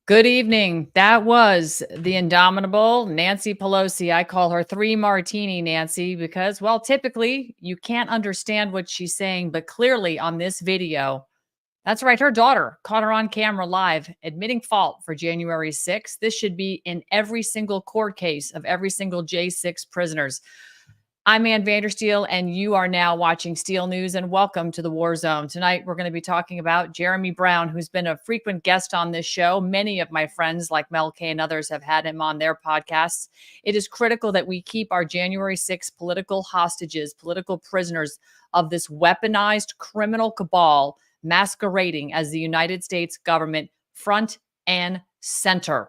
Good evening. That was the indomitable Nancy Pelosi. I call her Three Martini Nancy because, well, typically you can't understand what she's saying, but clearly on this video, that's right, her daughter caught her on camera live admitting fault for January 6th. This should be in every single court case of every single J6 prisoners. I'm Ann Vandersteel, and you are now watching Steel News, and welcome to the War Zone. Tonight, we're going to be talking about Jeremy Brown, who's been a frequent guest on this show. Many of my friends, like Mel K and others, have had him on their podcasts. It is critical that we keep our January 6th political hostages, political prisoners of this weaponized criminal cabal masquerading as the United States government front and center.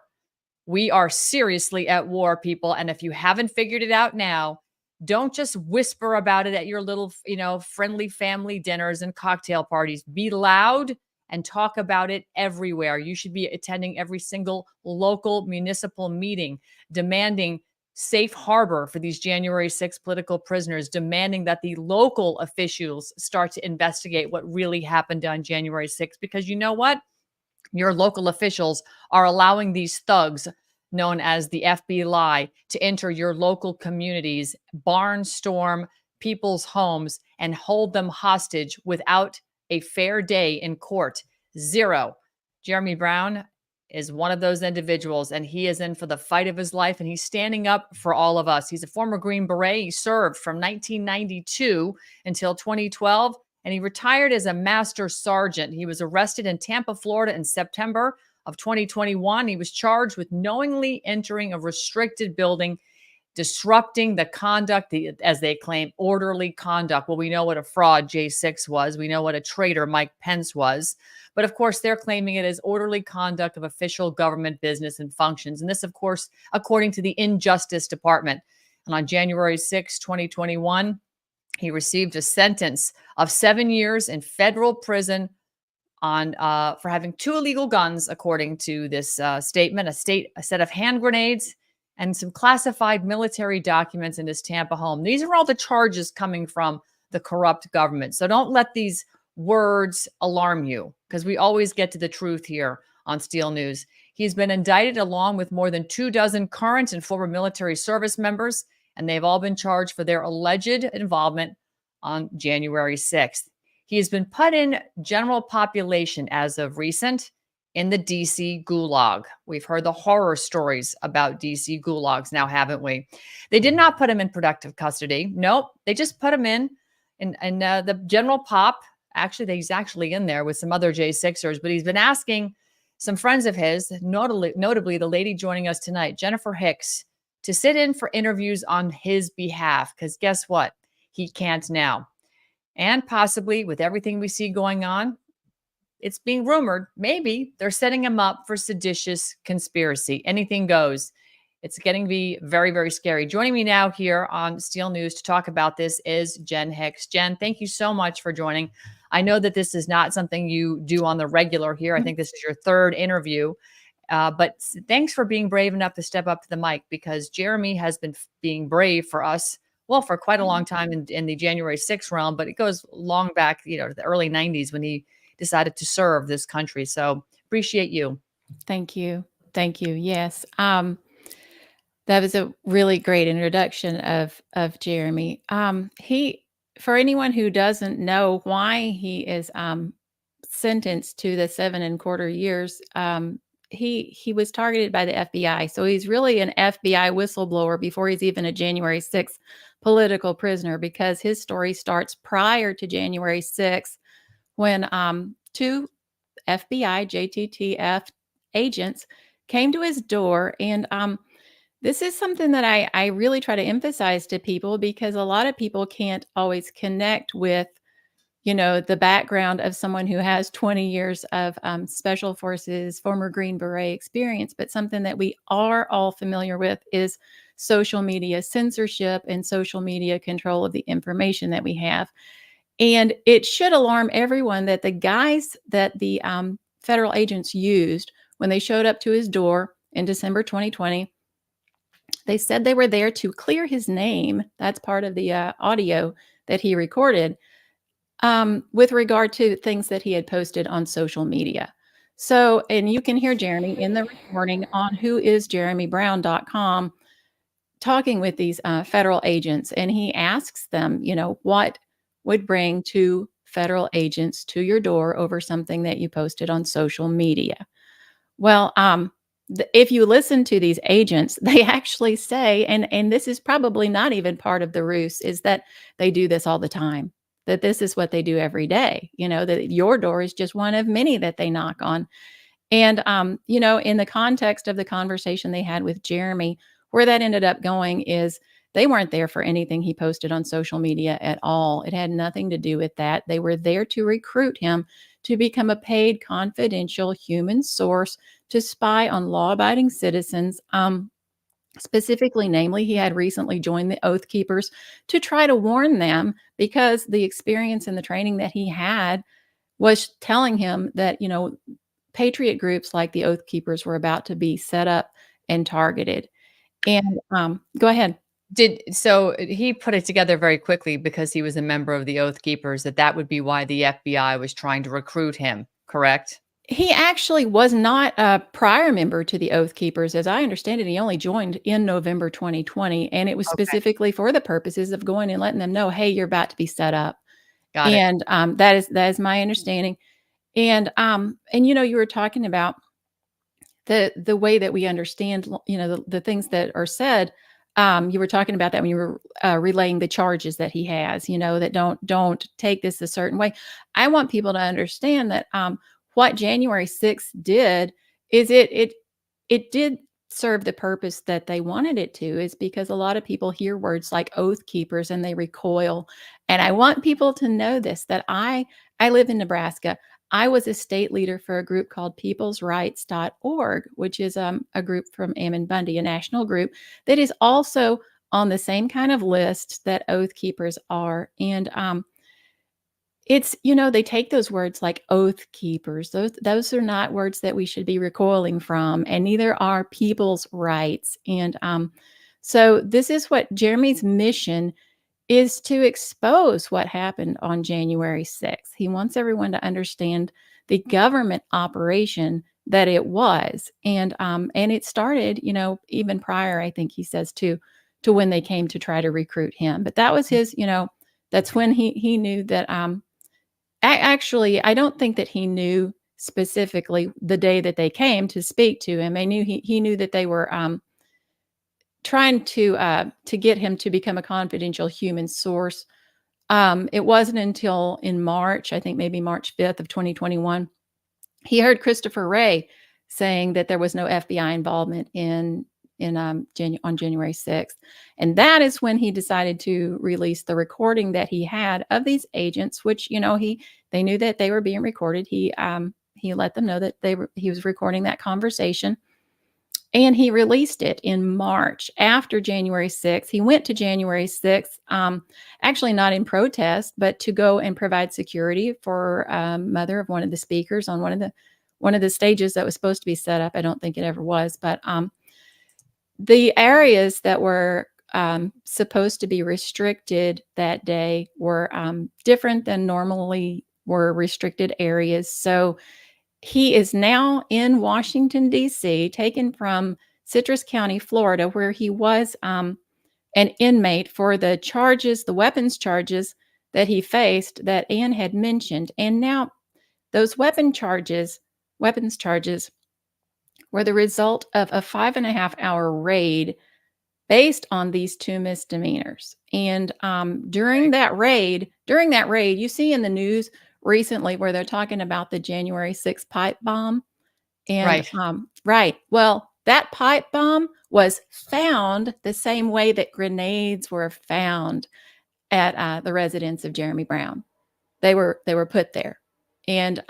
We are seriously at war, people. And if you haven't figured it out now, don't just whisper about it at your little, friendly family dinners and cocktail parties. Be loud and talk about it everywhere. You should be attending every single local municipal meeting, demanding safe harbor for these January 6th political prisoners, demanding that the local officials start to investigate what really happened on January 6th. Because you know what? Your local officials are allowing these thugs known as the FBI to enter your local communities, barnstorm people's homes, and hold them hostage without a fair day in court. Zero. Jeremy Brown is one of those individuals, and he is in for the fight of his life, and he's standing up for all of us. He's a former Green Beret. He served from 1992 until 2012, and he retired as a master sergeant. He was arrested in Tampa, Florida in September of 2021. He was charged with knowingly entering a restricted building, disrupting the conduct, as they claim, orderly conduct. Well, we know what a fraud J6 was. We know what a traitor Mike Pence was. But of course, they're claiming it as orderly conduct of official government business and functions. And this, of course, according to the Injustice Department. And on January 6, 2021, he received a sentence of 7 years in federal prison for having 2 illegal guns, according to this statement, a set of hand grenades, and some classified military documents in his Tampa home. These are all the charges coming from the corrupt government. So don't let these words alarm you, because we always get to the truth here on Steel News. He's been indicted along with more than 24 current and former military service members, and they've all been charged for their alleged involvement on January 6th. He has been put in general population as of recent in the DC Gulag. We've heard the horror stories about DC Gulags now, haven't we? They did not put him in protective custody. Nope. They just put him in the general pop. Actually, he's actually in there with some other J6ers, but he's been asking some friends of his, notably the lady joining us tonight, Jennifer HICKS, to sit in for interviews on his behalf. Because guess what? He can't now. And possibly with everything we see going on, it's being rumored, maybe they're setting him up for seditious conspiracy. Anything goes. It's getting to be very, very scary. Joining me now here on Steel News to talk about this is Jen HICKS. Jen, thank you so much for joining. I know that this is not something you do on the regular here. I think this is your 3rd interview. But thanks for being brave enough to step up to the mic, because Jeremy has been being brave for us, well, for quite a long time in the January 6th realm, but it goes long back, to the early 90s when he decided to serve this country. So appreciate you. Thank you. Thank you. Yes. That was a really great introduction of Jeremy. For anyone who doesn't know why he is sentenced to the 7.25 years, he was targeted by the FBI. So he's really an FBI whistleblower before he's even a January 6th political prisoner, because his story starts prior to January 6th when 2 FBI JTTF agents came to his door. And this is something that I really try to emphasize to people, because a lot of people can't always connect with, the background of someone who has 20 years of special forces, former Green Beret experience. But something that we are all familiar with is social media censorship and social media control of the information that we have. And it should alarm everyone that the guys that the federal agents used when they showed up to his door in December 2020, they said they were there to clear his name. That's part of the audio that he recorded with regard to things that he had posted on social media. So, and you can hear Jeremy in the recording on whoisjeremybrown.com talking with these federal agents. And he asks them, what would bring two federal agents to your door over something that you posted on social media? Well, if you listen to these agents, they actually say, and this is probably not even part of the ruse, is that they do this all the time. That this is what they do every day. That your door is just one of many that they knock on. And in the context of the conversation they had with Jeremy, where that ended up going is they weren't there for anything he posted on social media at all. It had nothing to do with that. They were there to recruit him to become a paid confidential human source to spy on law-abiding citizens. Specifically, namely, he had recently joined the Oath Keepers to try to warn them because the experience and the training that he had was telling him that, patriot groups like the Oath Keepers were about to be set up and targeted. And go ahead. So he put it together very quickly because he was a member of the Oath Keepers that would be why the FBI was trying to recruit him, correct? He actually was not a prior member to the Oath Keepers. As I understand it, he only joined in November 2020, and it was Okay, specifically for the purposes of going and letting them know, hey, you're about to be set up. got it. And that is my understanding. And you were talking about the way that we understand, the things that are said. You were talking about that when you were relaying the charges that he has, that don't take this a certain way. I want people to understand that what January 6th did is it did serve the purpose that they wanted it to, is because a lot of people hear words like Oath Keepers and they recoil. And I want people to know this, that I live in Nebraska. I was a state leader for a group called peoplesrights.org, which is a group from Ammon Bundy, a national group that is also on the same kind of list that Oath Keepers are. And it's, they take those words like Oath Keepers. Those are not words that we should be recoiling from, and neither are people's rights. And so this is what Jeremy's mission is, to expose what happened on January 6th. He wants everyone to understand the government operation that it was. And it started, even prior, I think he says, to when they came to try to recruit him. But that was his, that's when he knew that actually, I don't think that he knew specifically the day that they came to speak to him. I knew he knew that they were trying to get him to become a confidential human source. It wasn't until in March, I think maybe March 5th of 2021, he heard Christopher Wray saying that there was no FBI involvement on January 6th. And that is when he decided to release the recording that he had of these agents, which, they knew that they were being recorded. He let them know that he was recording that conversation. And he released it in March after January 6th. He went to January 6th, actually not in protest, but to go and provide security for mother of one of the speakers on one of the stages that was supposed to be set up. I don't think it ever was, but the areas that were supposed to be restricted that day were different than normally were restricted areas. So he is now in Washington, D.C., taken from Citrus County, Florida, where he was an inmate for the weapons charges that he faced that Ann had mentioned. And now those weapons charges were the result of a 5.5-hour raid based on these two misdemeanors. And during that raid, you see in the news recently where they're talking about the January 6th pipe bomb. And Right. right. Well, that pipe bomb was found the same way that grenades were found at the residence of Jeremy Brown. They were put there. And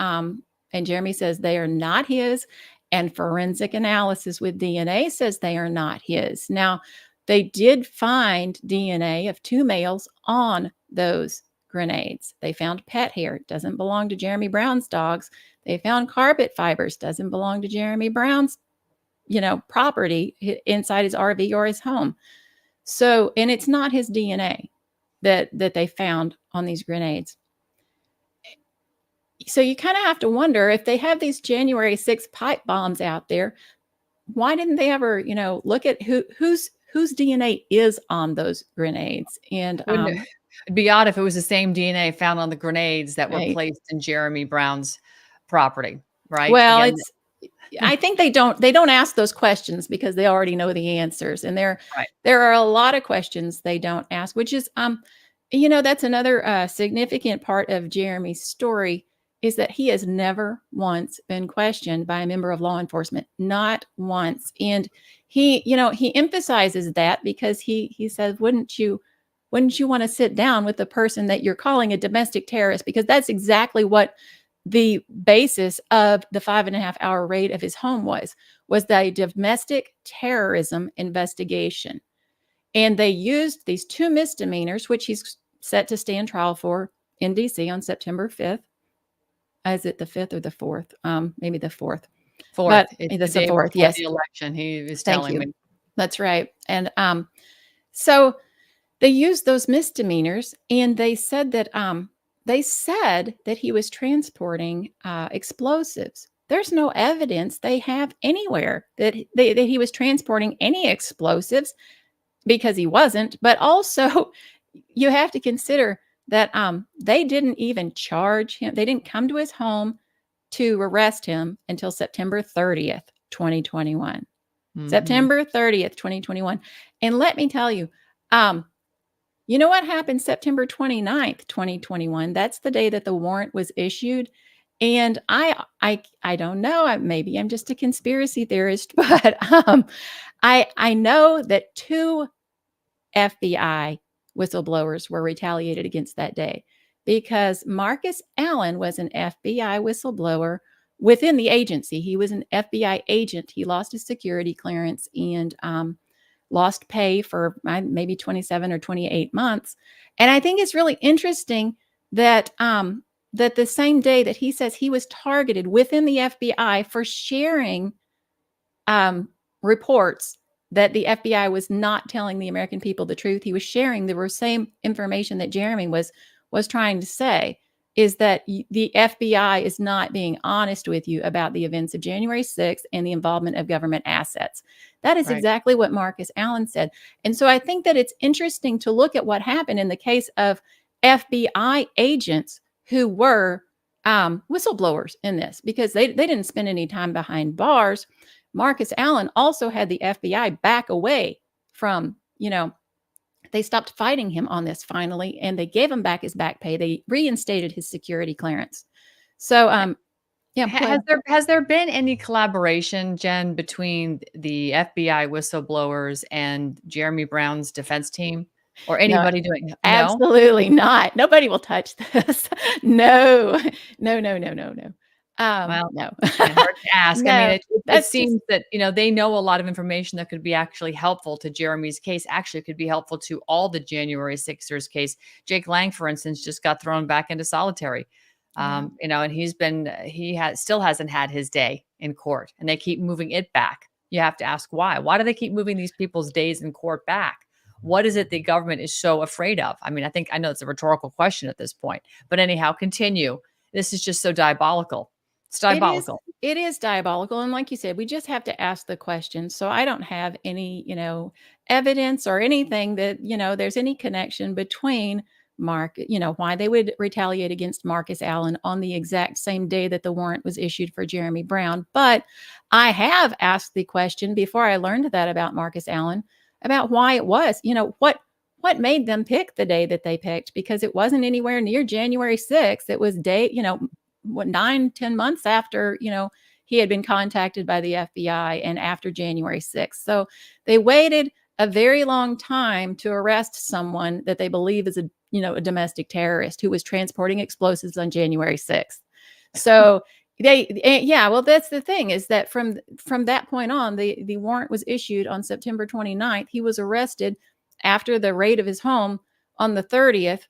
Jeremy says they are not his, and forensic analysis with DNA says they are not his. Now, they did find DNA of two males on those grenades. They found pet hair. It doesn't belong to Jeremy Brown's dogs. They found carpet fibers. Doesn't belong to Jeremy Brown's, property inside his RV or his home. So, and it's not his DNA that they found on these grenades. So you kind of have to wonder, if they have these January 6th pipe bombs out there, why didn't they ever, look at whose DNA is on those grenades? And Wouldn't it it'd be odd if it was the same DNA found on the grenades that were right. placed in Jeremy Brown's property, right? Well, Again, it's I think they don't ask those questions because they already know the answers. And right, there are a lot of questions they don't ask, which is that's another significant part of Jeremy's story, is that he has never once been questioned by a member of law enforcement, not once. And he emphasizes that because he says, wouldn't you want to sit down with the person that you're calling a domestic terrorist? Because that's exactly what the basis of the 5.5 hour raid of his home was the domestic terrorism investigation. And they used these two misdemeanors, which he's set to stand trial for in DC on September 5th. Is it the 5th or the 4th? Maybe the 4th. 4th. But It's the that's the day 4th. before Yes. the election, he was Thank telling you. me. That's right. And so they used those misdemeanors, and they said that he was transporting explosives. There's no evidence they have anywhere that he was transporting any explosives, because he wasn't. But also, you have to consider that they didn't even charge him. They didn't come to his home to arrest him until September 30th, 2021. Mhm. September 30th, 2021. And let me tell you, um, you know what happened September 29th, 2021? That's the day that the warrant was issued. And I don't know, maybe I'm just a conspiracy theorist, but I know that two FBI whistleblowers were retaliated against that day, because Marcus Allen was an FBI whistleblower within the agency. He was an FBI agent. He lost his security clearance and lost pay for maybe 27 or 28 months. And I think it's really interesting that that the same day that he says he was targeted within the FBI for sharing reports that the FBI was not telling the American people the truth. He was sharing the same information that Jeremy was trying to say, is that the FBI is not being honest with you about the events of January 6th and the involvement of government assets. That is Right, exactly what Marcus Allen said. And so I think that it's interesting to look at what happened in the case of FBI agents who were whistleblowers in this, because they didn't spend any time behind bars. Marcus Allen also had the FBI back away from, they stopped fighting him on this finally, and they gave him back his back pay. They reinstated his security clearance. So, yeah, Ha go ahead. has there been any collaboration, Jen, between the FBI whistleblowers and Jeremy Brown's defense team, or No, anybody doing no? absolutely not. Nobody will touch this. No, no, no, no, no, no. Well, No, can't hurt to ask. I mean, no. it That's just seems that, they know a lot of information that could be actually helpful to Jeremy's case. Actually, could be helpful to all the January 6ers case. Jake Lang, for instance, just got thrown back into solitary. yeah. And he has still hasn't had his day in court, and they keep moving it back. You have to ask why. Why do they keep moving these people's days in court back? What is it the government is so afraid of? I mean, I know it's a rhetorical question at this point, but anyhow, continue. This is just so diabolical. It's It is diabolical. it is diabolical, and like you said, we just have to ask the question. So I don't have any, evidence or anything that, there's any connection between why they would retaliate against Marcus Allen on the exact same day that the warrant was issued for Jeremy Brown. But I have asked the question before I learned that about Marcus Allen, about why it was, what made them pick the day that they picked, because it wasn't anywhere near January 6th. It was day, what, 9, 10 months after, he had been contacted by the FBI, and after January 6th. So they waited a very long time to arrest someone that they believe is a domestic terrorist who was transporting explosives on January 6th. So yeah, well, that's the thing, is that from that point on, the warrant was issued on September 29th. He was arrested after the raid of his home on the 30th,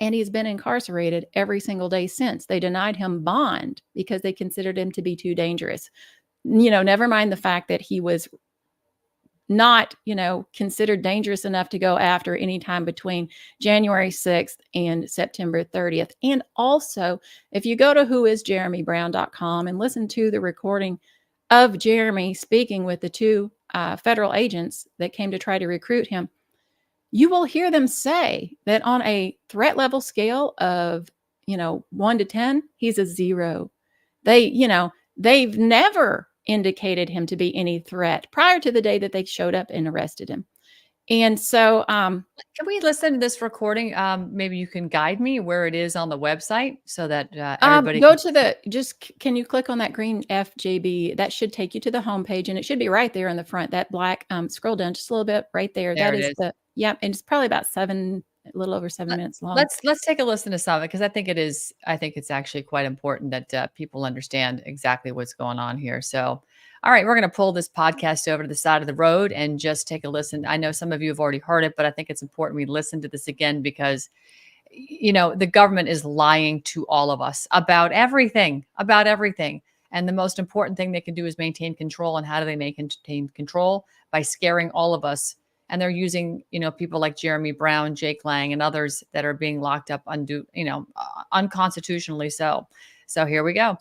and he's been incarcerated every single day since. They denied him bond because they considered him to be too dangerous. Never mind the fact that he was not, considered dangerous enough to go after anytime between January 6th and September 30th. And also, if you go to whoisjeremybrown.com and listen to the recording of Jeremy speaking with the two federal agents that came to try to recruit him, you will hear them say that on a threat level scale of, 1 to 10, he's a 0. They've never indicated him to be any threat prior to the day that they showed up and arrested him. And so, can we listen to this recording? Maybe you can guide me where it is on the website so that everybody go to can you click on that green FJB? That should take you to the homepage, and it should be right there in the front, that black, scroll down just a little bit right there. There That it is is. and it's probably about a little over 7 minutes long. Let's take a listen to some of it, because I think it's actually quite important that people understand exactly what's going on here. So, all right, we're going to pull this podcast over to the side of the road and just take a listen. I know some of you have already heard it, but I think it's important we listen to this again, because the government is lying to all of us about everything, And the most important thing they can do is maintain control. And how do they maintain control? By scaring all of us. And they're using, people like Jeremy Brown, Jake Lang, and others that are being locked up unconstitutionally so. So here we go.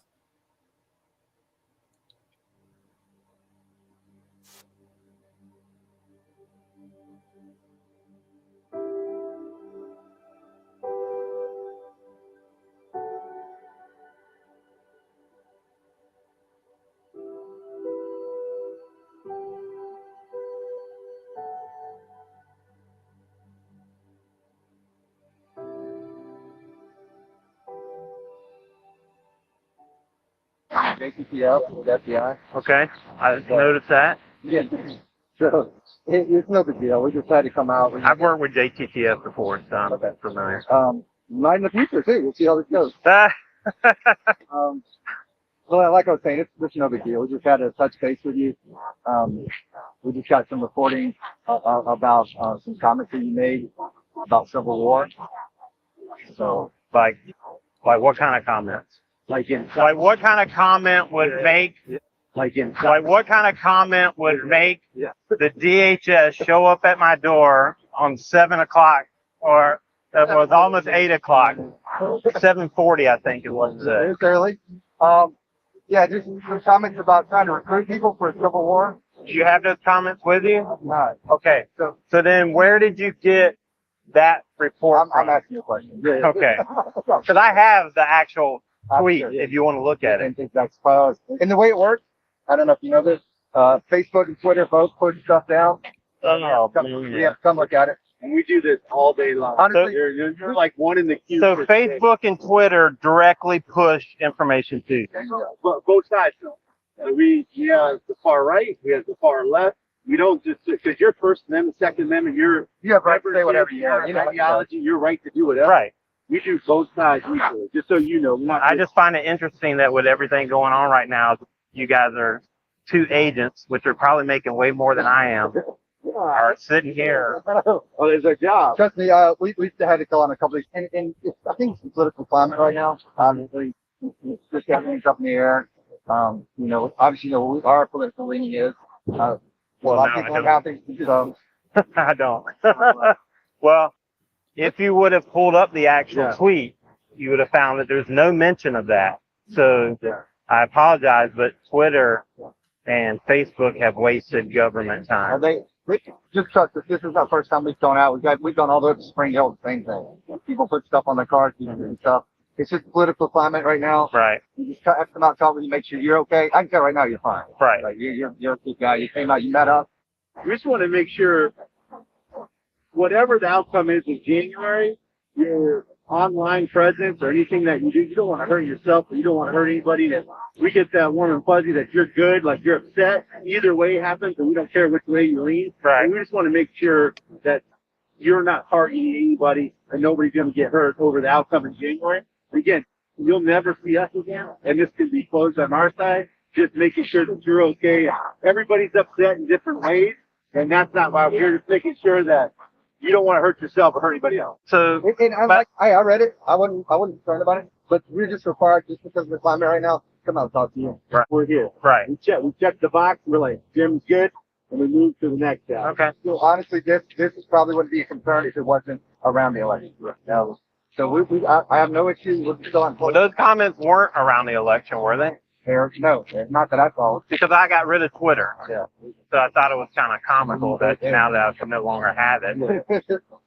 JTTF with FBI. Okay, I noticed that. Yeah. So it's no big deal. We just had to come out. I've worked with JTTF before, so I'm familiar. Might in the future too. We'll see how this goes. Well, like I was saying, it's no big deal. We just had to touch base with you. We just got some reporting about some comments that you made about Civil War. So, like what kind of comments? Like what kind of comment would make the DHS show up at my door on 7 o'clock, or it was almost 8 o'clock, 7:40, I think it was. It's early. Yeah, just some comments about trying to recruit people for Civil War. Do you have those comments with you? No. Okay. So then where did you get that report I'm from? asking you a question. Yeah. Okay. Because I have the actual tweet if you want to look at it. And the way it works, I don't know if you know this, Facebook and Twitter both put stuff down. Come look at it. And we do this all day long. Honestly, you're like one in the queue. So Facebook and Twitter directly push information to you. But both sides though. We have the far right, we have the far left. We don't just, because you're First Amendment, Second Amendment, you have right to say whatever you want. Ideology, you're right to do whatever. Right. We do both sides equally, just so you know. I just find it interesting that with everything going on right now, you guys are two agents, which are probably making way more than I am, are sitting here. Oh, it's our job. Trust me, we had to go on a couple of these, and I think it's the political climate right now. Obviously, just got things up in the air. Obviously, what our political leaning is. A lot of people are happy. So. I don't. Well, if you would have pulled up the actual tweet, you would have found that there's no mention of that. So I apologize, but Twitter and Facebook have wasted government time. Just trust us. This is not the first time we've gone out. We've gone all the way up to Spring Hill, the same thing. People put stuff on their cars, people do stuff. It's just political climate right now. Right. You just have to come out, talk with you, make sure you're okay. I can tell right now you're fine. Right. Like you're a good guy. You came out, you met up. We just want to make sure whatever the outcome is in January, your online presence or anything that you do, you don't want to hurt yourself or you don't want to hurt anybody. That we get that warm and fuzzy that you're good, like you're upset. Either way it happens, and we don't care which way you lean. Right. And we just want to make sure that you're not hurting anybody and nobody's going to get hurt over the outcome in January. Again, you'll never see us again, and this can be closed on our side. Just making sure that you're okay. Everybody's upset in different ways, and that's not why we're here. Just making sure that you don't want to hurt yourself or hurt anybody else. So, I read it. I wasn't concerned about it, but we're just required, just because of the climate right now, come out and talk to you. Right. We're here. Right. We checked the box. We're like, Jim's good. and we move to the next guy. Okay. So honestly, this is probably wouldn't be a concern if it wasn't around the election. I have no issue with still on. Well, those comments weren't around the election, were they? No, not that I saw. Because I got rid of Twitter. Yeah. So I thought it was kind of comical that now that I can no longer have it.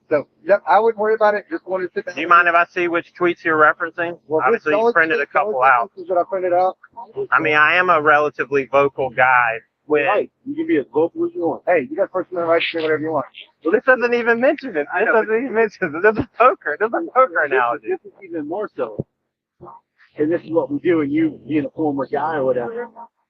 So yep, I wouldn't worry about it. Just wanted to sit down. Do you mind if I see which tweets you're referencing? Well, Obviously, you printed a couple out. That I printed out. I mean, I am a relatively vocal guy. Right. You can be as vocal as you want. Hey, you got first amendment right to say whatever you want. Well, this doesn't even mention it. This doesn't even mention it. This is poker. This is a poker analogy. This is even more so. And this is what we do, and you being a former guy or whatever.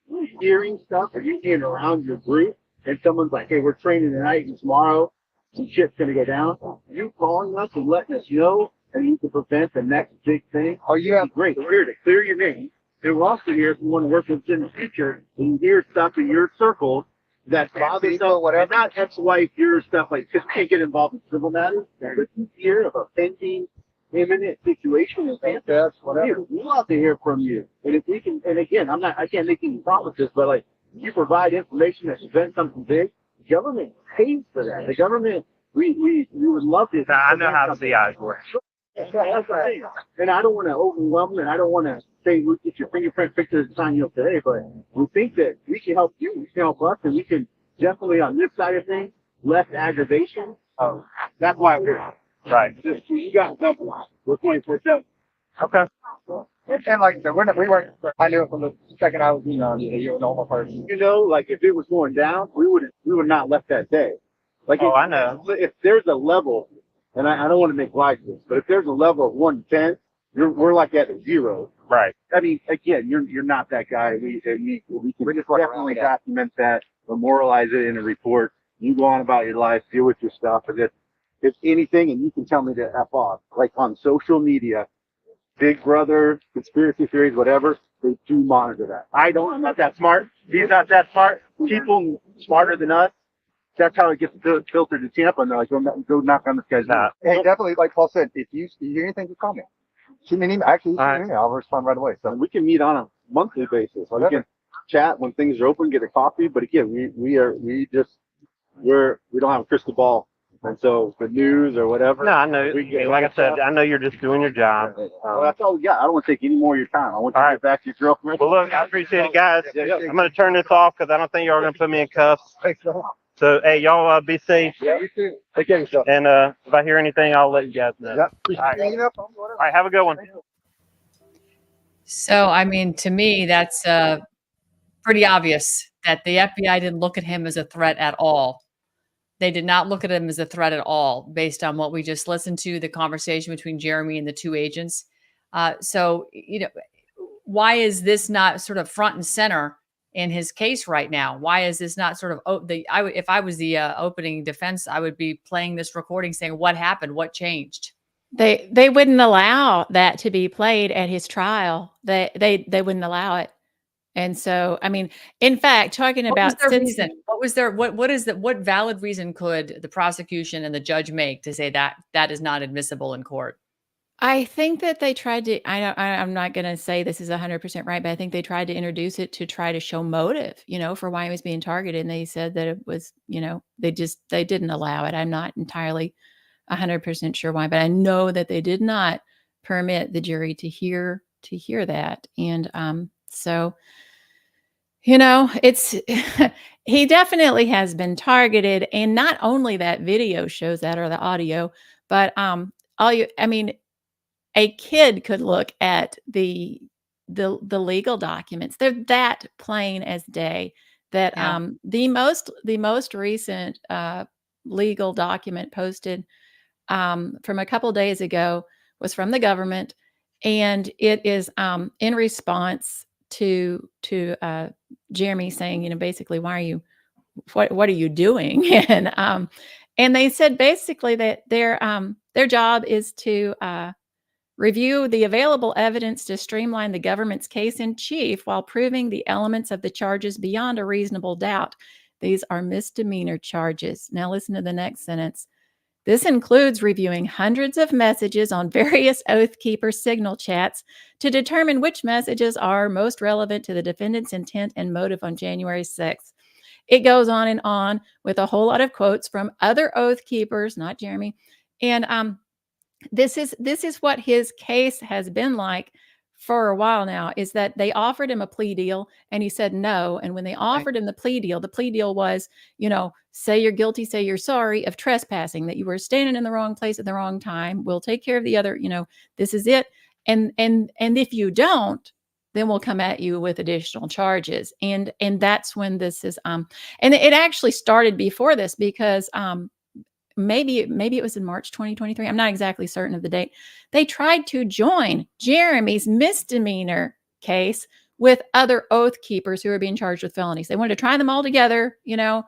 You're hearing stuff, or you're being around your group, and someone's like, hey, we're training tonight and tomorrow, some shit's going to go down. You calling us and letting us know, and you can prevent the next big thing. Oh, you have great. We're here to clear your name. And we're also here if you want to work with us in the future, and you hear stuff in your circles that bothers people, us, whatever. and not ex-wife, your stuff like, just can't get involved in civil matters. But you hear of a pending, imminent situation in Tampa, whatever. we love to hear from you. And if we can, and again, I can't make any promises, but like, you provide information that prevents something big, the government pays for that. The government, we would love to. I know how the CIs work. That's the thing. And I don't want to overwhelm them, and I don't want to say, look, get your fingerprint picture and sign you up today, but we think that we can help you, we can help us, and we can definitely, on this side of things, less aggravation. That's why we're here. Right. You got something. We're 24/7. Okay. And like I said, we weren't. I knew it from the second I was, you're a normal person. You know, like if it was going down, we would not left that day. Like, Oh, I know. If there's a level, and I don't want to make light of this, but if there's a level of 1 to 10, we're like at a 0. Right. I mean, again, you're not that guy. We can just definitely document that, memorialize it in a report. You go on about your life, deal with your stuff, and if anything, and you can tell me to F off, like on social media, Big Brother, conspiracy theories, whatever, they do monitor that. I'm not that smart. He's not that smart. People smarter than us, that's how it gets filtered to Tampa, and they're like, go knock on this guy's door. Hey, definitely, like Paul said, if you hear anything, just call me. Shoot me an email. Actually, shoot me an email. I'll respond right away. So And we can meet on a monthly basis. We can chat when things are open, get a coffee. But again, we don't have a crystal ball, and so the news or whatever. No, I know. Like I said, I know you're just doing your job. Well, that's all we got. I don't want to take any more of your time. I want you to get back to your girlfriend. Well, look, I appreciate it, guys. I'm going to turn this off because I don't think y'all are going to put me in cuffs. thanks so much. So, hey, y'all be safe. Yeah, you too. Take care of yourself. And if I hear anything, I'll let you guys know. Yep. All right. Hanging up, whatever. All right, have a good one. So, I mean, to me, that's pretty obvious that the FBI didn't look at him as a threat at all. They did not look at him as a threat at all, based on what we just listened to, the conversation between Jeremy and the 2 agents. So, why is this not sort of front and center in his case right now? Why is this not sort of if I was the opening defense, I would be playing this recording saying, what happened? What changed? They wouldn't allow that to be played at his trial. They wouldn't allow it. And so, I mean, in fact, talking about what valid reason could the prosecution and the judge make to say that that is not admissible in court? I think that they tried to, I'm not going to say this is 100% right, but I think they tried to introduce it to try to show motive, for why he was being targeted. And they said that it was, they didn't allow it. I'm not entirely 100% sure why, but I know that they did not permit the jury to hear that. And so, it's, he definitely has been targeted. And not only that video shows that, or the audio, but a kid could look at the legal documents. They're that plain as day that the most recent legal document posted from a couple days ago was from the government, and it is in response to Jeremy saying, basically, what are you doing? And they said basically that their job is to review the available evidence to streamline the government's case in chief while proving the elements of the charges beyond a reasonable doubt. These are misdemeanor charges. Now listen to the next sentence. This includes reviewing hundreds of messages on various Oath Keeper signal chats to determine which messages are most relevant to the defendant's intent and motive on January 6th. it goes on with a whole lot of quotes from other oath keepers, not Jeremy. And this is what his case has been like for a while now, is that they offered him a plea deal and he said no. And when they offered him the plea deal was, say you're guilty, say you're sorry of trespassing, that you were standing in the wrong place at the wrong time. We'll take care of the other, this is it. And if you don't, then we'll come at you with additional charges. And that's when this is and it actually started before this, because maybe it was in March 2023. I'm not exactly certain of the date. They tried to join Jeremy's misdemeanor case with other oath keepers who are being charged with felonies. They wanted to try them all together, and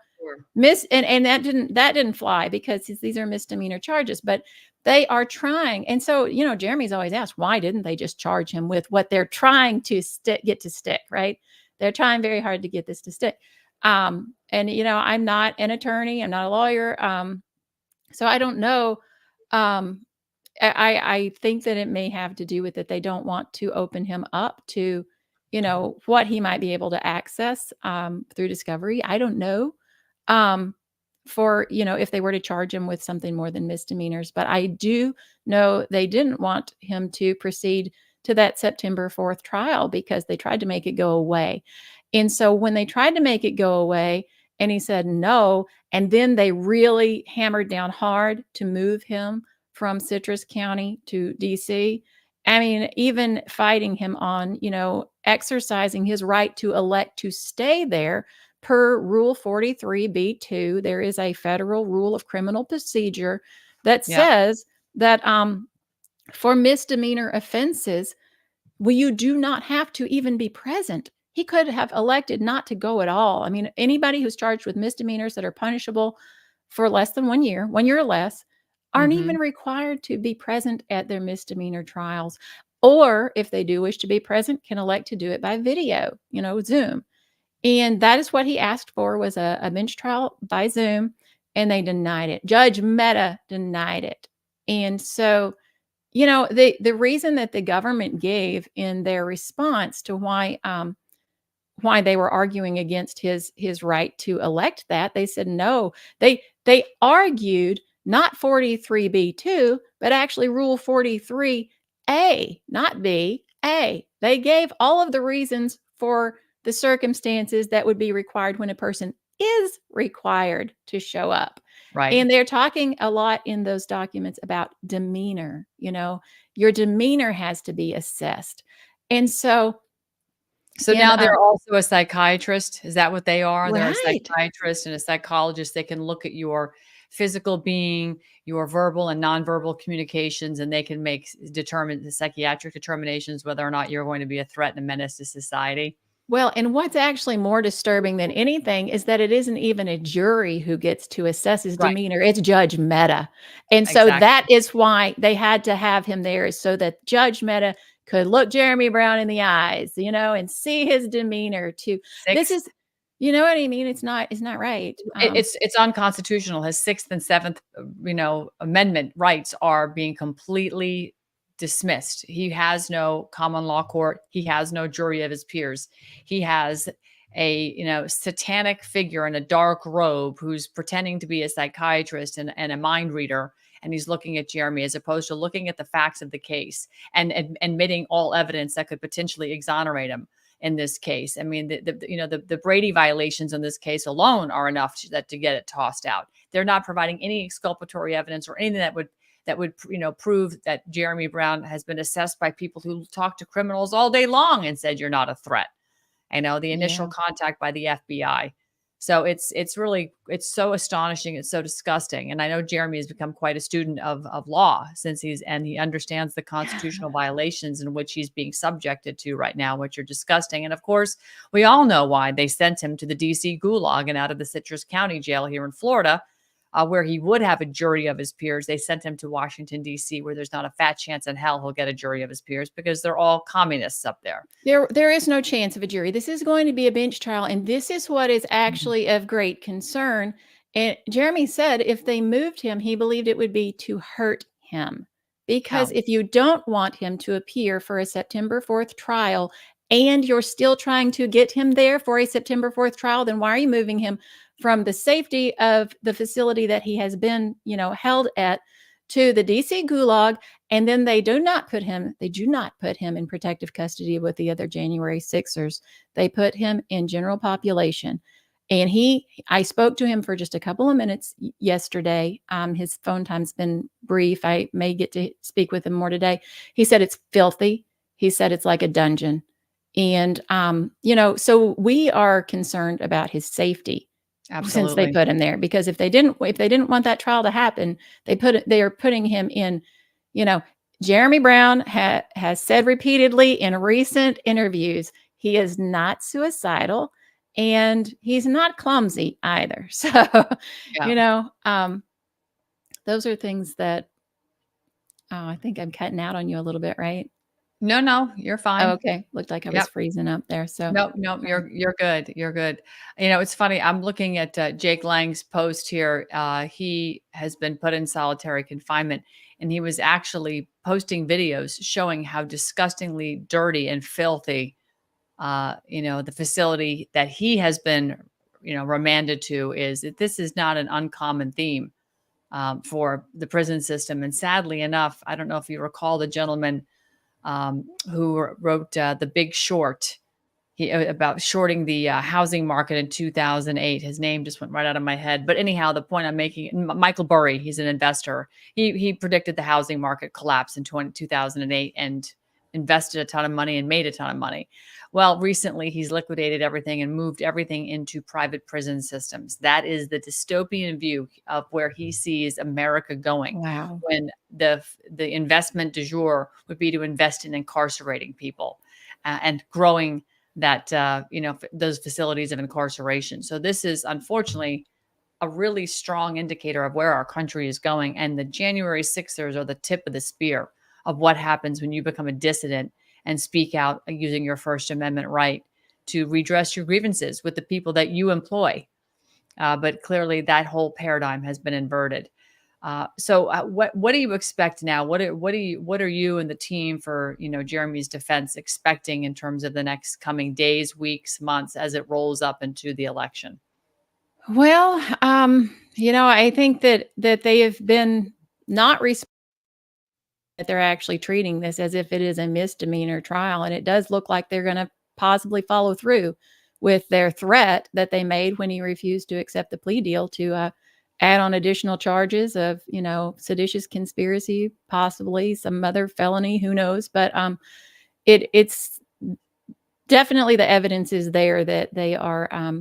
that didn't fly, because these are misdemeanor charges, but they are trying. And so, Jeremy's always asked, why didn't they just charge him with what they're trying to get to stick, right? They're trying very hard to get this to stick. And I'm not an attorney, I'm not a lawyer. So I don't know. I think that it may have to do with that they don't want to open him up to, what he might be able to access through discovery. I don't know. For, if they were to charge him with something more than misdemeanors. But I do know they didn't want him to proceed to that September 4th trial, because they tried to make it go away. And so when they tried to make it go away and he said no, and then they really hammered down hard to move him from Citrus County to DC. I mean, even fighting him on, exercising his right to elect to stay there per Rule 43B2. There is a federal rule of criminal procedure that says that for misdemeanor offenses, you do not have to even be present. He could have elected not to go at all. I mean, anybody who's charged with misdemeanors that are punishable for less than 1 year, 1 year or less, aren't even required to be present at their misdemeanor trials. Or if they do wish to be present, can elect to do it by video, Zoom. And that is what he asked for, was a bench trial by Zoom, and they denied it. Judge Mehta denied it. And so, the reason that the government gave in their response to why they were arguing against his right to elect that, they said no. They argued not 43B2, but actually Rule 43A, not B, A. They gave all of the reasons for the circumstances that would be required when a person is required to show up. Right. And they're talking a lot in those documents about demeanor. Your demeanor has to be assessed. And so now they're also a psychiatrist. Is that what they are? They're a Right. psychiatrist and a psychologist. They can look at your physical being, your verbal and nonverbal communications, and they can determine the psychiatric determinations whether or not you're going to be a threat and a menace to society. Well, and what's actually more disturbing than anything is that it isn't even a jury who gets to assess his demeanor. It's Judge Mehta. And so that is why they had to have him there, is so that Judge Mehta could look Jeremy Brown in the eyes, and see his demeanor too. This is, you know what I mean? It's not right. It's unconstitutional. His 6th and 7th, Amendment rights are being completely dismissed. He has no common law court. He has no jury of his peers. He has a, satanic figure in a dark robe who's pretending to be a psychiatrist and a mind reader. And he's looking at Jeremy, as opposed to looking at the facts of the case and admitting all evidence that could potentially exonerate him in this case. I mean, the Brady violations in this case alone are enough to get it tossed out. They're not providing any exculpatory evidence or anything that would prove that Jeremy Brown has been assessed by people who talk to criminals all day long and said you're not a threat. The initial contact by the FBI. So it's so astonishing. It's so disgusting. And I know Jeremy has become quite a student of law since he understands the constitutional violations in which he's being subjected to right now, which are disgusting. And of course, we all know why they sent him to the DC Gulag and out of the Citrus County jail here in Florida, where he would have a jury of his peers. They sent him to Washington, D.C., where there's not a fat chance in hell he'll get a jury of his peers, because they're all communists up there. There is no chance of a jury. This is going to be a bench trial, and this is what is actually of great concern. And Jeremy said if they moved him, he believed it would be to hurt him. Because if you don't want him to appear for a September 4th trial and you're still trying to get him there for a September 4th trial, then why are you moving him from the safety of the facility that he has been, held at, to the DC Gulag? And then they do not put him in protective custody with the other January Sixers. They put him in general population. And I spoke to him for just a couple of minutes yesterday. His phone time's been brief. I may get to speak with him more today. He said it's filthy. He said it's like a dungeon. And, so we are concerned about his safety since they Absolutely. put him there, because if they didn't want that trial to happen, they are putting him in, Jeremy Brown has said repeatedly in recent interviews, he is not suicidal and he's not clumsy either. So, Yeah. Those are things that, I think I'm cutting out on you a little bit, right? No, you're Oh, fine. okay. Looked like I was Yep. freezing up there. So, No, you're good. You're good. It's funny. I'm looking at Jake Lang's post here. He has been put in solitary confinement, and he was actually posting videos showing how disgustingly dirty and filthy, the facility that he has been, remanded to is. This is not an uncommon theme for the prison system. And sadly enough, I don't know if you recall the gentleman who wrote The Big Short. About shorting the housing market in 2008. His name just went right out of my head. But anyhow, the point I'm making, Michael Burry, he's an investor. He predicted the housing market collapse in 2008 and invested a ton of money and made a ton of money. Well, recently he's liquidated everything and moved everything into private prison systems. That is the dystopian view of where he sees America going. wow. When the investment du jour would be to invest in incarcerating people and growing that those facilities of incarceration. So this is unfortunately a really strong indicator of where our country is going. And the January Sixers are the tip of the spear of what happens when you become a dissident and speak out using your First Amendment right to redress your grievances with the people that you employ. But clearly, that whole paradigm has been inverted. So what do you expect now? What are you and the team for Jeremy's defense expecting in terms of the next coming days, weeks, months as it rolls up into the election? Well, I think that they have been not that they're actually treating this as if it is a misdemeanor trial, and it does look like they're going to possibly follow through with their threat that they made when he refused to accept the plea deal to add on additional charges of seditious conspiracy, possibly some other felony, who knows. But it's definitely, the evidence is there that they are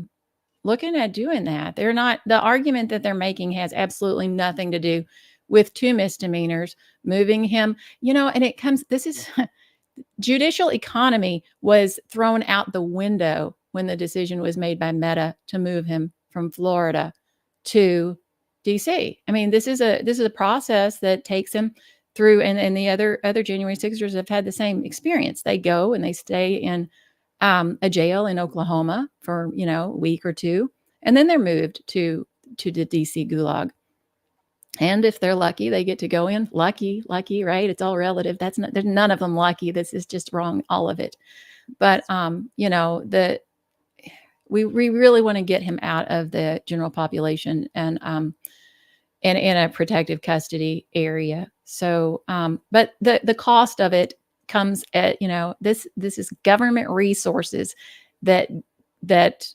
looking at doing that. They're not, the argument that they're making has absolutely nothing to do with two misdemeanors, moving him, and it comes, this is judicial economy was thrown out the window when the decision was made by Meta to move him from Florida to DC. I mean, this is a process that takes him through, and the other January Sixers have had the same experience. They go and they stay in a jail in Oklahoma for a week or two, and then they're moved to the DC Gulag. And if they're lucky, they get to go in. Lucky, right? It's all relative. There's none of them lucky. This is just wrong, all of it. But we really want to get him out of the general population and in a protective custody area. So, but the cost of it comes at this is government resources that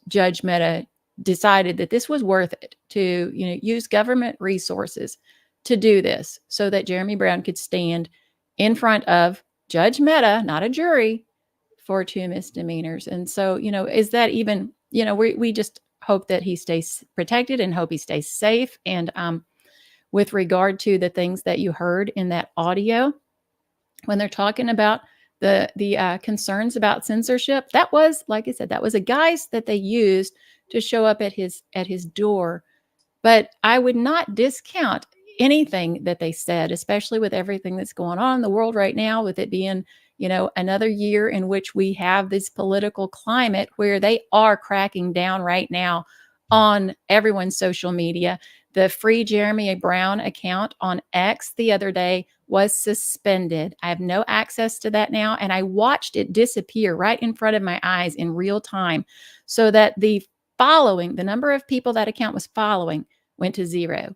Judge Mehta decided that this was worth it to use government resources to do this, so that Jeremy Brown could stand in front of Judge Mehta, not a jury, for two misdemeanors. And so is that even we just hope that he stays protected and hope he stays safe. And with regard to the things that you heard in that audio, when they're talking about the concerns about censorship, that was, like I said, that was a guise that they used to show up at his door. But I would not discount anything that they said, especially with everything that's going on in the world right now, with it being another year in which we have this political climate where they are cracking down right now on everyone's social media. The Free Jeremy Brown account on X the other day was suspended. I have no access to that now. And I watched it disappear right in front of my eyes in real time, so that the number of people that account was following went to 0.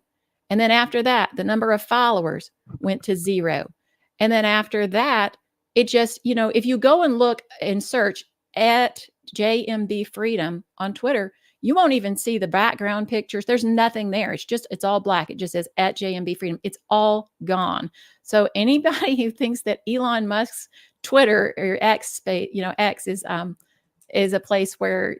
And then after that, the number of followers went to 0. And then after that, it just, if you go and look and search at JMB Freedom on Twitter, you won't even see the background pictures. There's nothing there. It's all black. It just says at JMB Freedom. It's all gone. So anybody who thinks that Elon Musk's Twitter or X, X is a place where,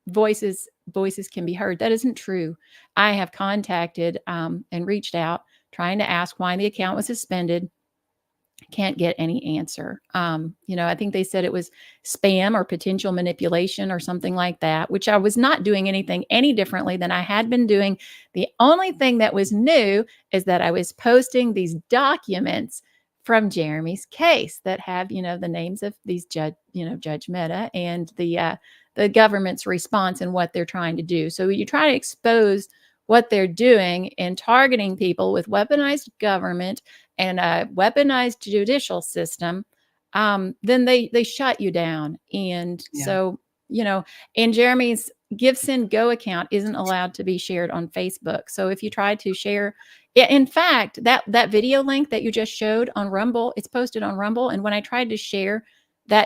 voices can be heard, that isn't true. I have contacted and reached out trying to ask why the account was suspended. Can't get any answer. I think they said it was spam or potential manipulation or something like that, which I was not doing anything any differently than I had been doing. The only thing that was new is that I was posting these documents from Jeremy's case that have, the names of these Judge Mehta and the government's response and what they're trying to do. So you try to expose what they're doing in targeting people with weaponized government and a weaponized judicial system, then they shut you down. And so, and Jeremy's Give, Send, Go account isn't allowed to be shared on Facebook. So if you try to share, in fact, that video link that you just showed on Rumble, it's posted on Rumble. And when I tried to share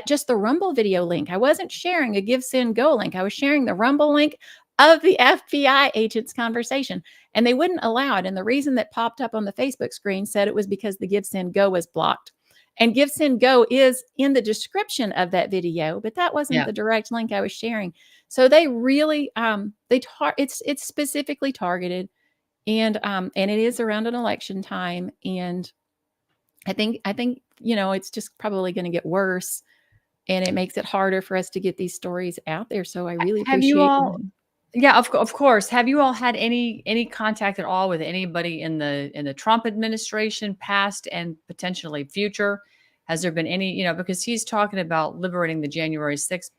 just the Rumble video link, I wasn't sharing a Give, Send, Go link. I was sharing the Rumble link of the FBI agent's conversation, and they wouldn't allow it. And the reason that popped up on the Facebook screen said it was because the Give, Send, Go was blocked. And Give, Send, Go is in the description of that video, but that wasn't the direct link I was sharing. So they really, it's specifically targeted, and it is around an election time. And I think, it's just probably going to get worse, and it makes it harder for us to get these stories out there. So I really appreciate Yeah, of course. Have you all had any contact at all with anybody in the Trump administration, past and potentially future? Has there been any, because he's talking about liberating the January 6th,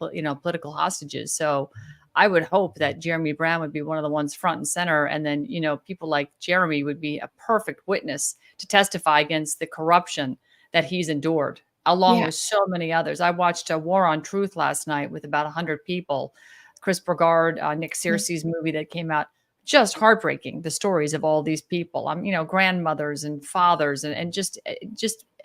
political hostages. So I would hope that Jeremy Brown would be one of the ones front and center. And then, people like Jeremy would be a perfect witness to testify against the corruption that he's endured, along with so many others. I watched a War on Truth last night with about 100 people. Chris Burgard, Nick Searcy's movie that came out, just heartbreaking. The stories of all these people, grandmothers and fathers, and just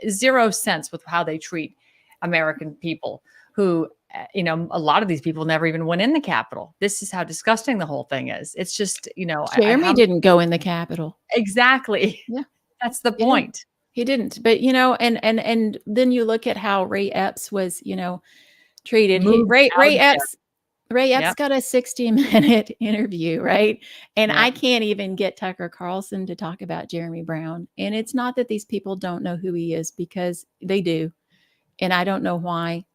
zero sense with how they treat American people who, a lot of these people never even went in the Capitol. This is how disgusting the whole thing is. It's just, Jeremy didn't go in the Capitol. Exactly. Yeah. That's the point. He didn't. But, and then you look at how Ray Epps was, treated. Ray Epps got a 60-minute interview, right? And I can't even get Tucker Carlson to talk about Jeremy Brown. And it's not that these people don't know who he is, because they do. And I don't know why.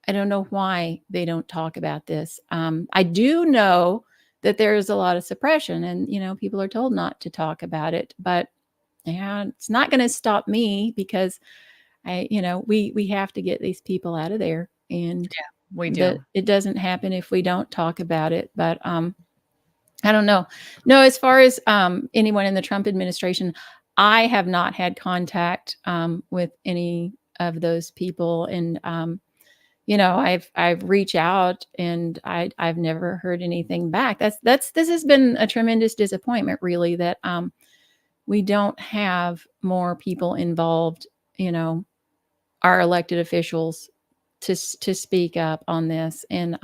I don't know why they don't talk about this. I do know that there's a lot of suppression, and, people are told not to talk about it. But it's not going to stop me, because we have to get these people out of there. And we do. It doesn't happen if we don't talk about it. But I don't know. No, as far as anyone in the Trump administration, I have not had contact with any of those people. And I've reached out, and I've never heard anything back. This has been a tremendous disappointment, really, that we don't have more people involved, our elected officials, to speak up on this. And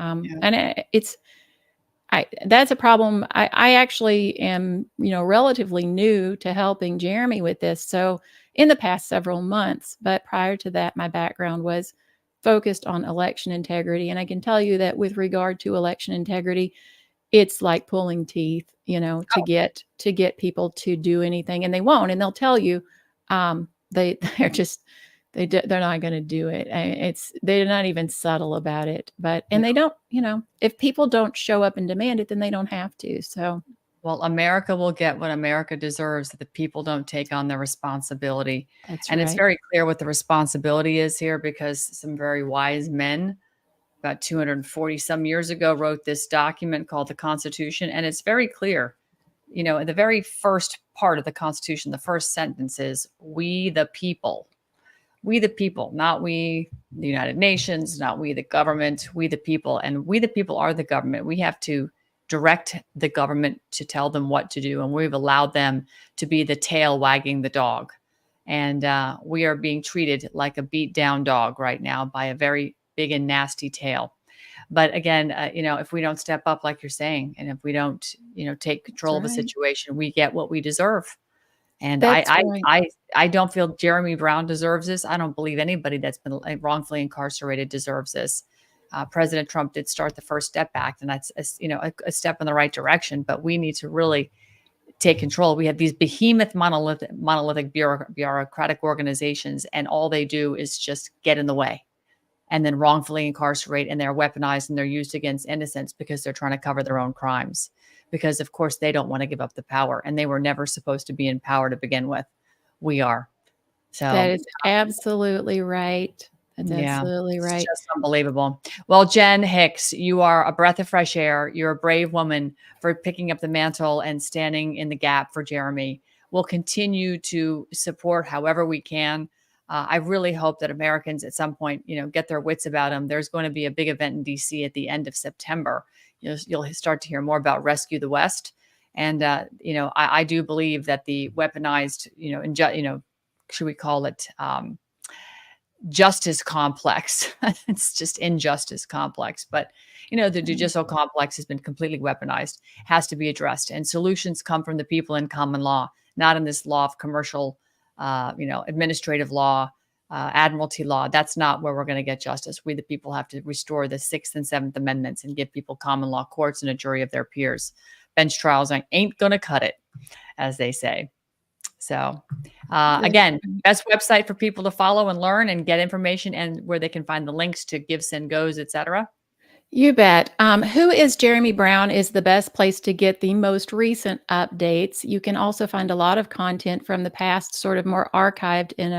that's a problem. I actually am, relatively new to helping Jeremy with this. So in the past several months, but prior to that, my background was focused on election integrity. And I can tell you that with regard to election integrity, it's like pulling teeth, to get people to do anything, and they won't. And they'll tell you, they're not going to do it. They're not even subtle about it. And they don't, if people don't show up and demand it, then they don't have to. So, well, America will get what America deserves if the people don't take on their responsibility. That's and right. It's very clear what the responsibility is here, because some very wise men about 240 some years ago wrote this document called the Constitution. And it's very clear. you know, the very first part of the Constitution, the first sentence is, "We the people." We the people, not we, the United Nations, not we the government, we the people. And we the people are the government. We have to direct the government to tell them what to do. And we've allowed them to be the tail wagging the dog. And we are being treated like a beat down dog right now by a very big and nasty tail. But again, you know, if we don't step up, like you're saying, and if we don't, you know, take control of the right. situation, we get what we deserve. And That's right. I don't feel Jeremy Brown deserves this. I don't believe anybody that's been wrongfully incarcerated deserves this. President Trump did start the First Step Act, and that's you know, a step in the right direction. But we need to really take control. We have these behemoth monolithic bureaucratic organizations, and all they do is just get in the way and then wrongfully incarcerate, and they're weaponized and they're used against innocents because they're trying to cover their own crimes. Because of course they don't want to give up the power, and they were never supposed to be in power to begin with. We are. So That is absolutely right. That's yeah, absolutely it's right. just unbelievable. Well, Jen Hicks, you are a breath of fresh air. You're a brave woman for picking up the mantle and standing in the gap for Jeremy. We'll continue to support however we can. I really hope that Americans at some point, you know, get their wits about them. There's going to be a big event in DC at the end of September. You'll start to hear more about Rescue the West. And, you know, I do believe that the weaponized, you know, should we call it justice complex? It's just injustice complex. But, you know, the judicial complex has been completely weaponized, has to be addressed. And solutions come from the people in common law, not in this law of commercial, you know, administrative law, admiralty law. That's not where we're going to get justice. We, the people, have to restore the 6th and 7th Amendments and give people common law courts and a jury of their peers. Bench trials ain't going to cut it, as they say. So again, best website for people to follow and learn and get information, and where they can find the links to Give, Send, Goes, etc. You bet. Who is Jeremy Brown is the best place to get the most recent updates. You can also find a lot of content from the past, sort of more archived in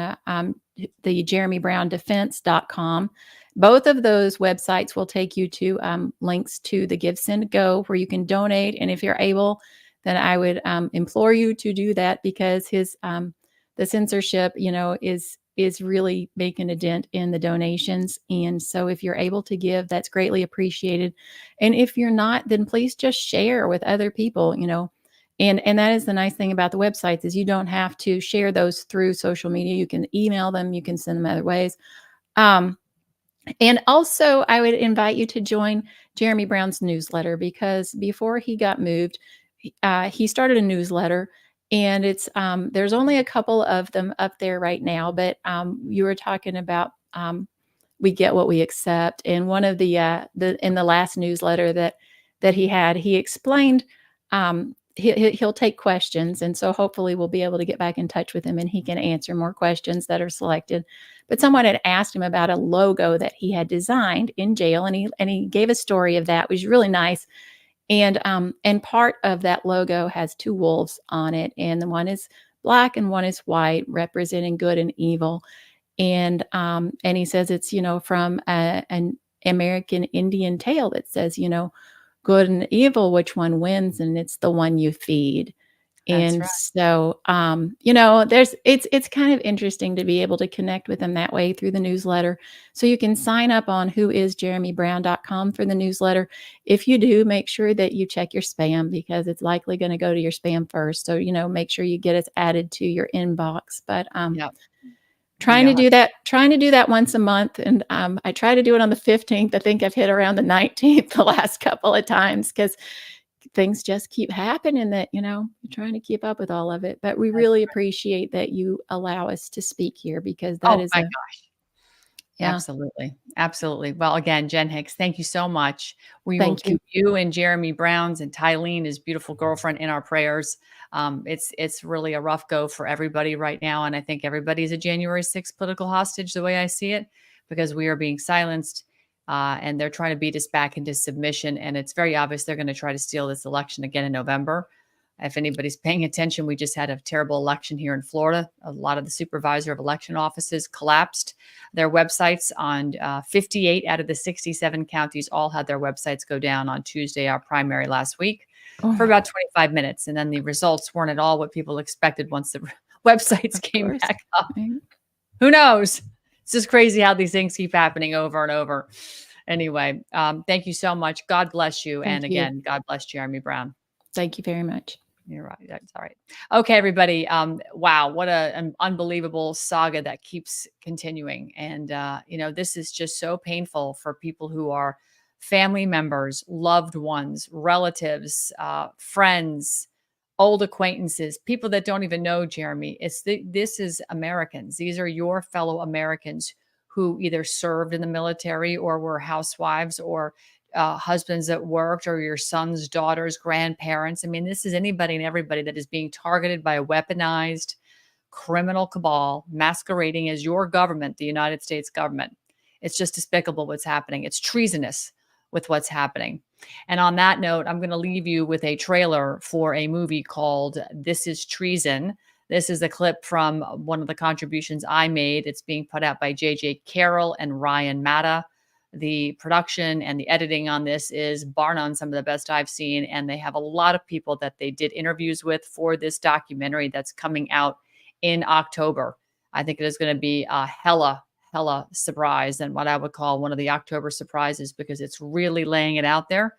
the jeremybrown.defense.com. Both of those websites will take you to links to the Give, Send, Go, where you can donate. And if you're able, then I would implore you to do that, because his the censorship, you know, is really making a dent in the donations. And so if you're able to give, that's greatly appreciated. And if you're not, then please just share with other people, you know. And that is the nice thing about the websites, is you don't have to share those through social media. You can email them, you can send them other ways. And also, I would invite you to join Jeremy Brown's newsletter, because before he got moved, he started a newsletter, and it's there's only a couple of them up there right now. But you were talking about we get what we accept, and one of the in the last newsletter that he had, he explained he'll take questions, and so hopefully we'll be able to get back in touch with him and he can answer more questions that are selected. But someone had asked him about a logo that he had designed in jail, and he gave a story of that, which was really nice. And part of that logo has 2 wolves on it, and the one is black and one is white, representing good and evil. And he says it's, you know, from an American Indian tale that says, you know, good and evil, which one wins? And it's the one you feed. That's And right. so, you know, it's kind of interesting to be able to connect with them that way through the newsletter. So you can sign up on whoisjeremybrown.com for the newsletter. If you do, make sure that you check your spam, because it's likely going to go to your spam first. So, you know, make sure you get us added to your inbox. But Yep. trying to do that once a month. And I try to do it on the 15th. I think I've hit around the 19th the last couple of times, because things just keep happening that, you know, you're trying to keep up with all of it. But we really appreciate that you allow us to speak here, because that is My gosh. yeah. Absolutely. Absolutely. Well, again, Jen Hicks, thank you so much. We will Thank you. keep you and Jeremy Brown's and Tylene, his beautiful girlfriend, in our prayers. It's really a rough go for everybody right now. And I think everybody's a January 6th political hostage, the way I see it, because we are being silenced. And they're trying to beat us back into submission. And it's very obvious they're going to try to steal this election again in November. If anybody's paying attention, we just had a terrible election here in Florida. A lot of the supervisor of election offices collapsed their websites on 58 out of the 67 counties all had their websites go down on Tuesday, our primary last week. for about 25 minutes. And then the results weren't at all what people expected once the websites came back up. Who knows? It's just crazy how these things keep happening over and over. Anyway, thank you so much. God bless you. Thank and you. again, God bless Jeremy Brown. Thank you very much. You're right. That's all right. Okay, everybody. Wow, what an unbelievable saga that keeps continuing. And, this is just so painful for people who are family members, loved ones, relatives, friends, old acquaintances, people that don't even know Jeremy. This is Americans. These are your fellow Americans who either served in the military or were housewives or husbands that worked, or your sons, daughters, grandparents. I mean, this is anybody and everybody that is being targeted by a weaponized criminal cabal masquerading as your government, the United States government. It's just despicable what's happening. It's treasonous with what's happening. And on that note, I'm going to leave you with a trailer for a movie called This is Treason. This is a clip from one of the contributions I made. It's being put out by J.J. Carroll and Ryan Matta. The production and the editing on this is bar none some of the best I've seen. And they have a lot of people that they did interviews with for this documentary that's coming out in October. I think it is going to be a hella surprise, and what I would call one of the October surprises, because it's really laying it out there.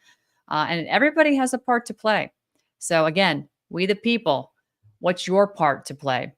And everybody has a part to play. So again, we the people, what's your part to play?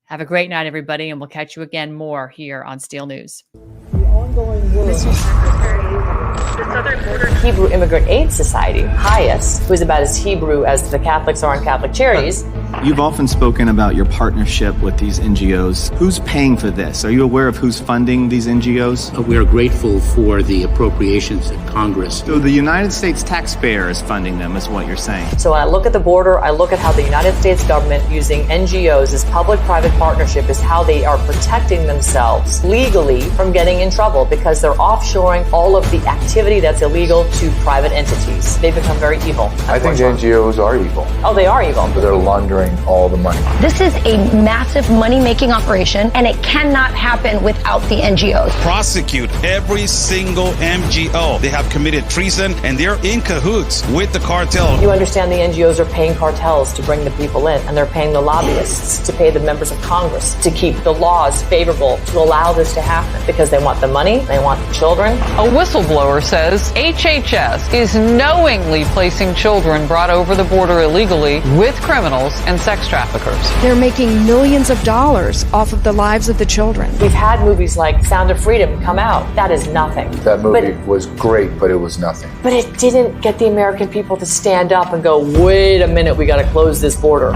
Have a great night, everybody, and we'll catch you again more here on Steel News. Mr. Secretary, the Southern Border Hebrew Immigrant Aid Society, HICKS, who is about as Hebrew as the Catholics are in Catholic Charities. You've often spoken about your partnership with these NGOs. Who's paying for this? Are you aware of who's funding these NGOs? We are grateful for the appropriations that Congress. So the United States taxpayer is funding them, is what you're saying. So when I look at the border, I look at how the United States government using NGOs as public-private partnership is how they are protecting themselves legally from getting in trouble, because they're offshoring all of the activity that's illegal to private entities. They've become very evil. I think NGOs are evil. Oh, they are evil. But they're laundering all the money. This is a massive money-making operation, and it cannot happen without the NGOs. Prosecute every single MGO. They have committed treason, and they're in cahoots with the cartel. You understand the NGOs are paying cartels to bring the people in, and they're paying the lobbyists to pay the members of Congress to keep the laws favorable to allow this to happen, because they want the money, they want the children. A whistleblower says HHS is knowingly placing children brought over the border illegally with criminals and sex traffickers. They're making millions of dollars off of the lives of the children. We've had movies like Sound of Freedom come out. That is nothing. That movie was great, but it was nothing. But it didn't get the American people to stand up and go, wait a minute, we got to close this border.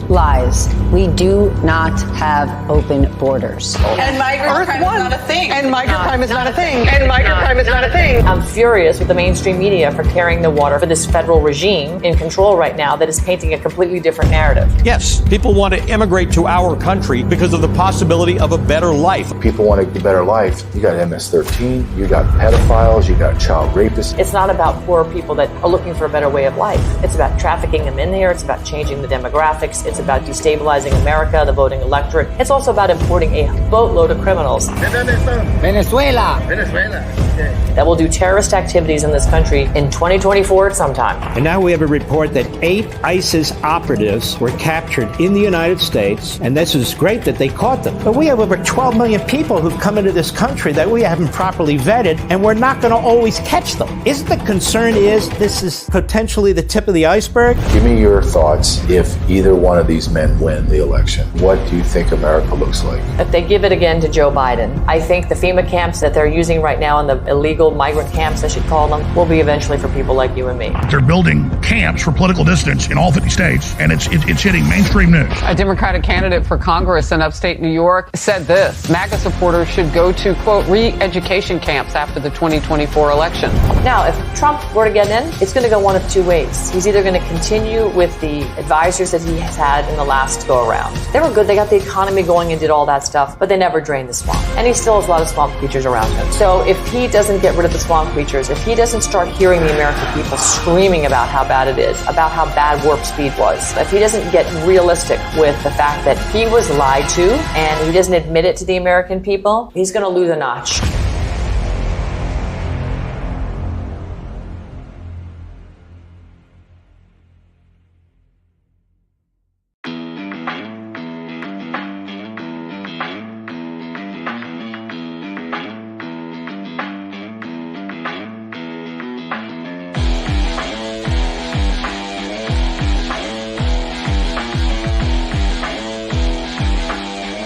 Lies. We do not have open borders. And migrant crime is not a thing. And migrant crime is not a thing. And migrant crime is not a thing. I'm furious with the mainstream media for carrying the water for this federal regime in control right now that is painting a completely different narrative. Yes, people want to immigrate to our country because of the possibility of a better life. People want a better life. You got MS-13, you got pedophiles, you got child rapists. It's not about poor people that are looking for a better way of life. It's about trafficking them in here. It's about changing the demographics. It's about destabilizing America, the voting electorate. It's also about importing a boatload of criminals. Venezuela. That will do terrorist activities in this country in 2024 at some time. And now we have a report that 8 ISIS operatives were captured in the United States, and this is great that they caught them. But we have over 12 million people who've come into this country that we haven't properly vetted, and we're not going to always catch them. Isn't the concern is this is potentially the tip of the iceberg? Give me your thoughts if either one of these men win the election. What do you think America looks like? If they give it again to Joe Biden, I think the FEMA camps that they're using right now and the illegal migrant camps, I should call them, will be eventually for people like you and me. They're building camps for political dissidents in all 50 states, and it's hitting mainstream news. A Democratic candidate for Congress in upstate New York said this: MAGA supporters should go to, quote, re-education camps after the 2024 election. Now, if Trump were to get in, it's going to go one of two ways. He's either going to continue with the advisors that he has had in the last go-around. They were good. They got the economy going and did all that stuff, but they never drained the swamp. And he still has a lot of swamp creatures around him. So if he doesn't get rid of the swamp creatures, if he doesn't start hearing the American people screaming about how bad it is, about how bad warp speed was, if he doesn't get realistic with the fact that he was lied to and he doesn't admit it to the American people, he's going to lose a notch.